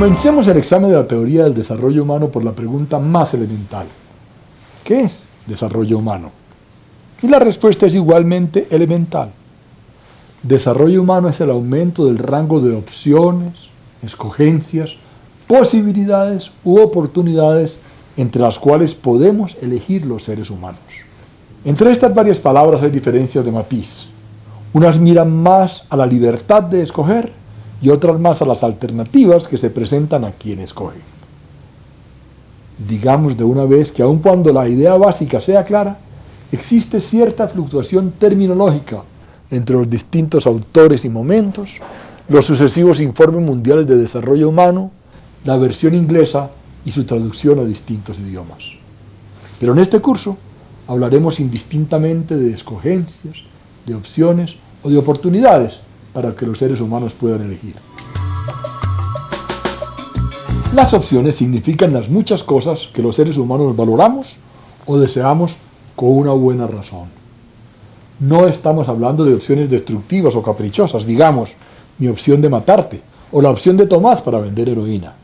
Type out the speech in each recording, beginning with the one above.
Comencemos el examen de la teoría del desarrollo humano por la pregunta más elemental. ¿Qué es desarrollo humano? Y la respuesta es igualmente elemental. Desarrollo humano es el aumento del rango de opciones, escogencias, posibilidades u oportunidades entre las cuales podemos elegir los seres humanos. Entre estas varias palabras hay diferencias de matiz. Unas miran más a la libertad de escoger y otras más a las alternativas que se presentan a quien escoge. Digamos de una vez que aun cuando la idea básica sea clara, existe cierta fluctuación terminológica entre los distintos autores y momentos, los sucesivos informes mundiales de desarrollo humano, la versión inglesa y su traducción a distintos idiomas. Pero en este curso hablaremos indistintamente de escogencias, de opciones o de oportunidades para que los seres humanos puedan elegir. Las opciones significan las muchas cosas que los seres humanos valoramos o deseamos con una buena razón. No estamos hablando de opciones destructivas o caprichosas, digamos, mi opción de matarte o la opción de Tomás para vender heroína.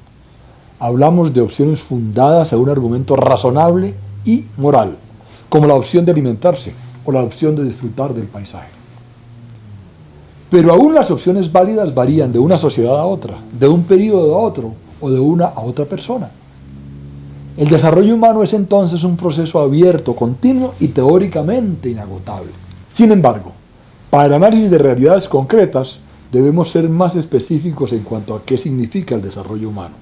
Hablamos de opciones fundadas en un argumento razonable y moral, como la opción de alimentarse o la opción de disfrutar del paisaje. Pero aún las opciones válidas varían de una sociedad a otra, de un periodo a otro o de una a otra persona. El desarrollo humano es entonces un proceso abierto, continuo y teóricamente inagotable. Sin embargo, para el análisis de realidades concretas debemos ser más específicos en cuanto a qué significa el desarrollo humano.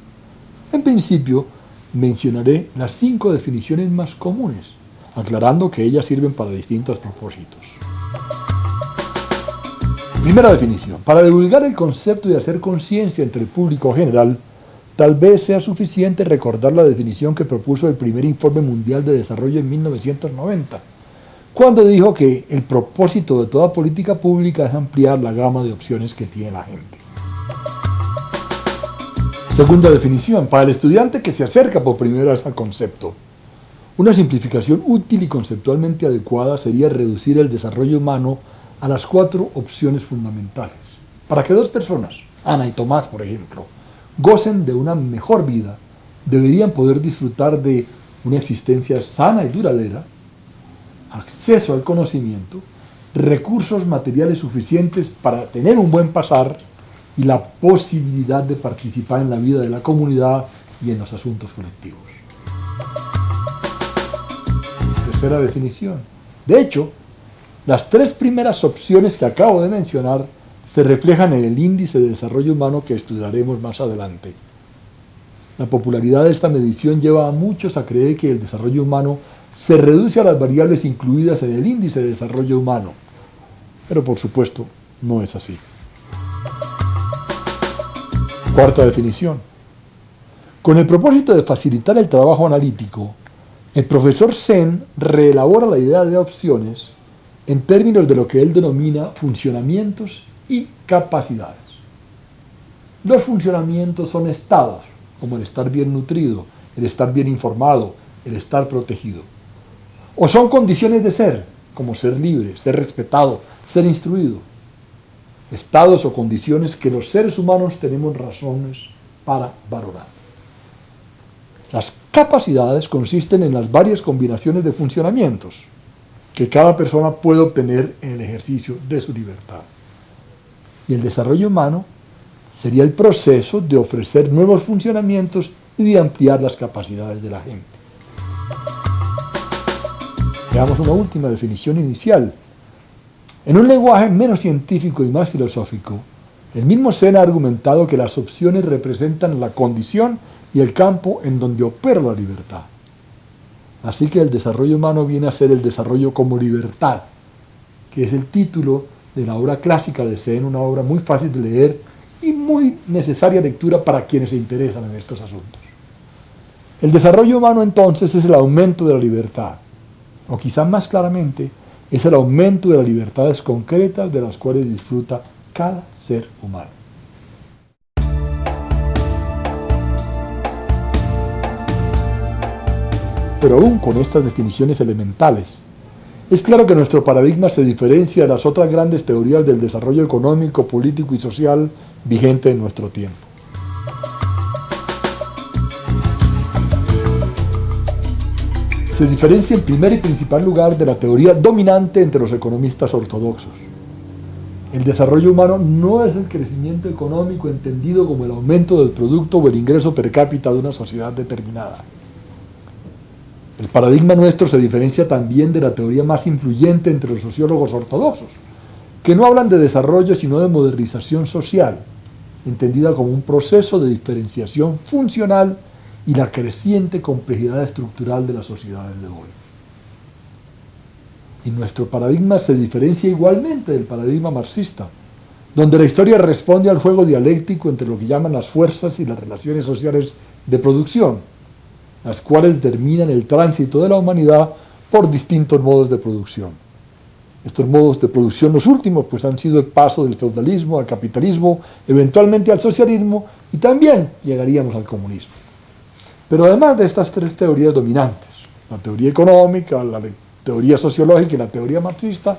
En principio, mencionaré las 5 definiciones más comunes, aclarando que ellas sirven para distintos propósitos. Primera definición. Para divulgar el concepto y hacer conciencia entre el público general, tal vez sea suficiente recordar la definición que propuso el primer Informe Mundial de Desarrollo en 1990, cuando dijo que el propósito de toda política pública es ampliar la gama de opciones que tiene la gente. Segunda definición. Para el estudiante que se acerca por primera vez al concepto, una simplificación útil y conceptualmente adecuada sería reducir el desarrollo humano a las 4 opciones fundamentales. Para que 2 personas, Ana y Tomás por ejemplo, gocen de una mejor vida, deberían poder disfrutar de una existencia sana y duradera, acceso al conocimiento, recursos materiales suficientes para tener un buen pasar y la posibilidad de participar en la vida de la comunidad y en los asuntos colectivos. Tercera definición. De hecho, las 3 primeras opciones que acabo de mencionar se reflejan en el índice de desarrollo humano que estudiaremos más adelante. La popularidad de esta medición lleva a muchos a creer que el desarrollo humano se reduce a las variables incluidas en el índice de desarrollo humano, pero por supuesto no es así. Cuarta definición. Con el propósito de facilitar el trabajo analítico, el profesor Sen reelabora la idea de opciones en términos de lo que él denomina funcionamientos y capacidades. Los funcionamientos son estados, como el estar bien nutrido, el estar bien informado, el estar protegido. O son condiciones de ser, como ser libre, ser respetado, ser instruido. Estados o condiciones que los seres humanos tenemos razones para valorar. Las capacidades consisten en las varias combinaciones de funcionamientos que cada persona puede obtener en el ejercicio de su libertad. Y el desarrollo humano sería el proceso de ofrecer nuevos funcionamientos y de ampliar las capacidades de la gente. Veamos una última definición inicial. En un lenguaje menos científico y más filosófico, el mismo Sen ha argumentado que las opciones representan la condición y el campo en donde opera la libertad. Así que el desarrollo humano viene a ser el desarrollo como libertad, que es el título de la obra clásica de Sen, una obra muy fácil de leer y muy necesaria lectura para quienes se interesan en estos asuntos. El desarrollo humano entonces es el aumento de la libertad, o quizá más claramente, es el aumento de las libertades concretas de las cuales disfruta cada ser humano. Pero aún con estas definiciones elementales, es claro que nuestro paradigma se diferencia de las otras grandes teorías del desarrollo económico, político y social vigente en nuestro tiempo. se diferencia en primer y principal lugar de la teoría dominante entre los economistas ortodoxos. El desarrollo humano no es el crecimiento económico entendido como el aumento del producto o el ingreso per cápita de una sociedad determinada. El paradigma nuestro se diferencia también de la teoría más influyente entre los sociólogos ortodoxos, que no hablan de desarrollo sino de modernización social, entendida como un proceso de diferenciación funcional y la creciente complejidad estructural de las sociedades de hoy. Y nuestro paradigma se diferencia igualmente del paradigma marxista, donde la historia responde al juego dialéctico entre lo que llaman las fuerzas y las relaciones sociales de producción, las cuales determinan el tránsito de la humanidad por distintos modos de producción. Estos modos de producción, los últimos, pues han sido el paso del feudalismo al capitalismo, eventualmente al socialismo, y también llegaríamos al comunismo. Pero además de estas tres teorías dominantes, la teoría económica, la teoría sociológica y la teoría marxista,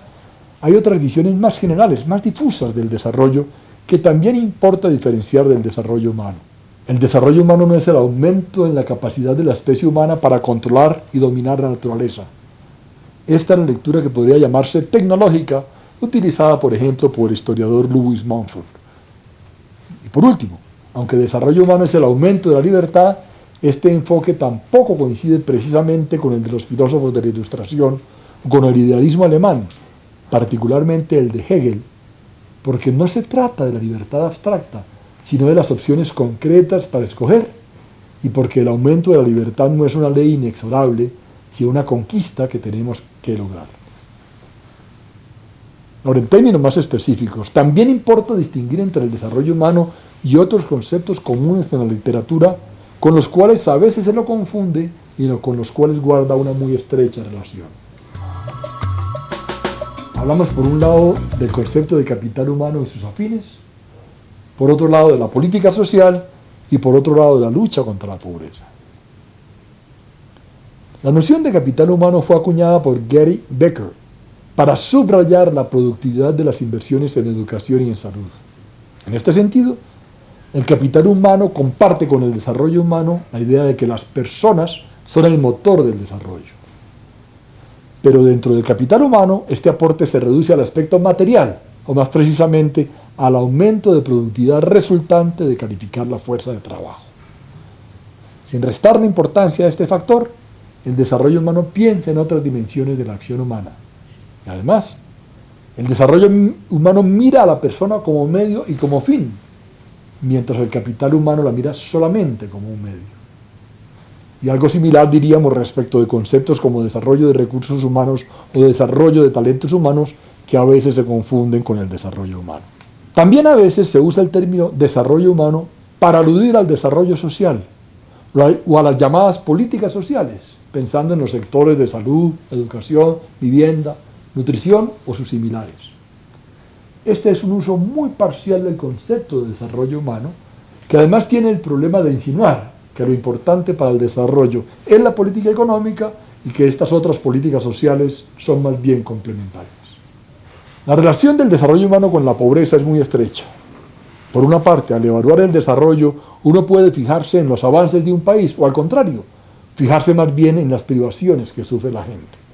hay otras visiones más generales, más difusas del desarrollo, que también importa diferenciar del desarrollo humano. El desarrollo humano no es el aumento en la capacidad de la especie humana para controlar y dominar la naturaleza. Esta es la lectura que podría llamarse tecnológica, utilizada por ejemplo por el historiador Lewis Mumford. Y por último, aunque el desarrollo humano es el aumento de la libertad, este enfoque tampoco coincide precisamente con el de los filósofos de la Ilustración o con el idealismo alemán, particularmente el de Hegel, porque no se trata de la libertad abstracta, sino de las opciones concretas para escoger, y porque el aumento de la libertad no es una ley inexorable, sino una conquista que tenemos que lograr. Ahora, en términos más específicos, también importa distinguir entre el desarrollo humano y otros conceptos comunes en la literatura, con los cuales a veces se lo confunde y con los cuales guarda una muy estrecha relación. Hablamos por un lado del concepto de capital humano y sus afines, por otro lado de la política social y por otro lado de la lucha contra la pobreza. La noción de capital humano fue acuñada por Gary Becker para subrayar la productividad de las inversiones en educación y en salud. En este sentido, el capital humano comparte con el desarrollo humano la idea de que las personas son el motor del desarrollo. Pero dentro del capital humano, este aporte se reduce al aspecto material, o más precisamente al aumento de productividad resultante de calificar la fuerza de trabajo. Sin restarle importancia a este factor, el desarrollo humano piensa en otras dimensiones de la acción humana. Y además, el desarrollo humano mira a la persona como medio y como fin, mientras el capital humano la mira solamente como un medio. Y algo similar diríamos respecto de conceptos como desarrollo de recursos humanos o desarrollo de talentos humanos, que a veces se confunden con el desarrollo humano. También a veces se usa el término desarrollo humano para aludir al desarrollo social o a las llamadas políticas sociales, pensando en los sectores de salud, educación, vivienda, nutrición o sus similares. Este es un uso muy parcial del concepto de desarrollo humano, que además tiene el problema de insinuar que lo importante para el desarrollo es la política económica y que estas otras políticas sociales son más bien complementarias. La relación del desarrollo humano con la pobreza es muy estrecha. Por una parte, al evaluar el desarrollo, uno puede fijarse en los avances de un país, o al contrario, fijarse más bien en las privaciones que sufre la gente.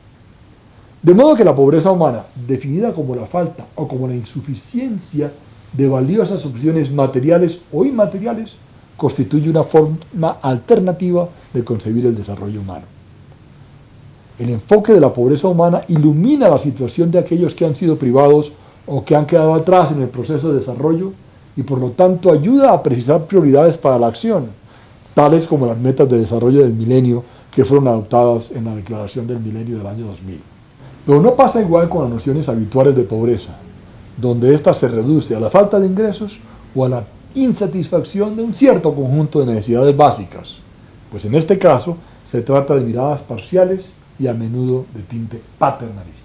De modo que la pobreza humana, definida como la falta o como la insuficiencia de valiosas opciones materiales o inmateriales, constituye una forma alternativa de concebir el desarrollo humano. El enfoque de la pobreza humana ilumina la situación de aquellos que han sido privados o que han quedado atrás en el proceso de desarrollo y por lo tanto ayuda a precisar prioridades para la acción, tales como las metas de desarrollo del milenio que fueron adoptadas en la Declaración del Milenio del año 2000. Pero no pasa igual con las nociones habituales de pobreza, donde ésta se reduce a la falta de ingresos o a la insatisfacción de un cierto conjunto de necesidades básicas, pues en este caso se trata de miradas parciales y a menudo de tinte paternalista.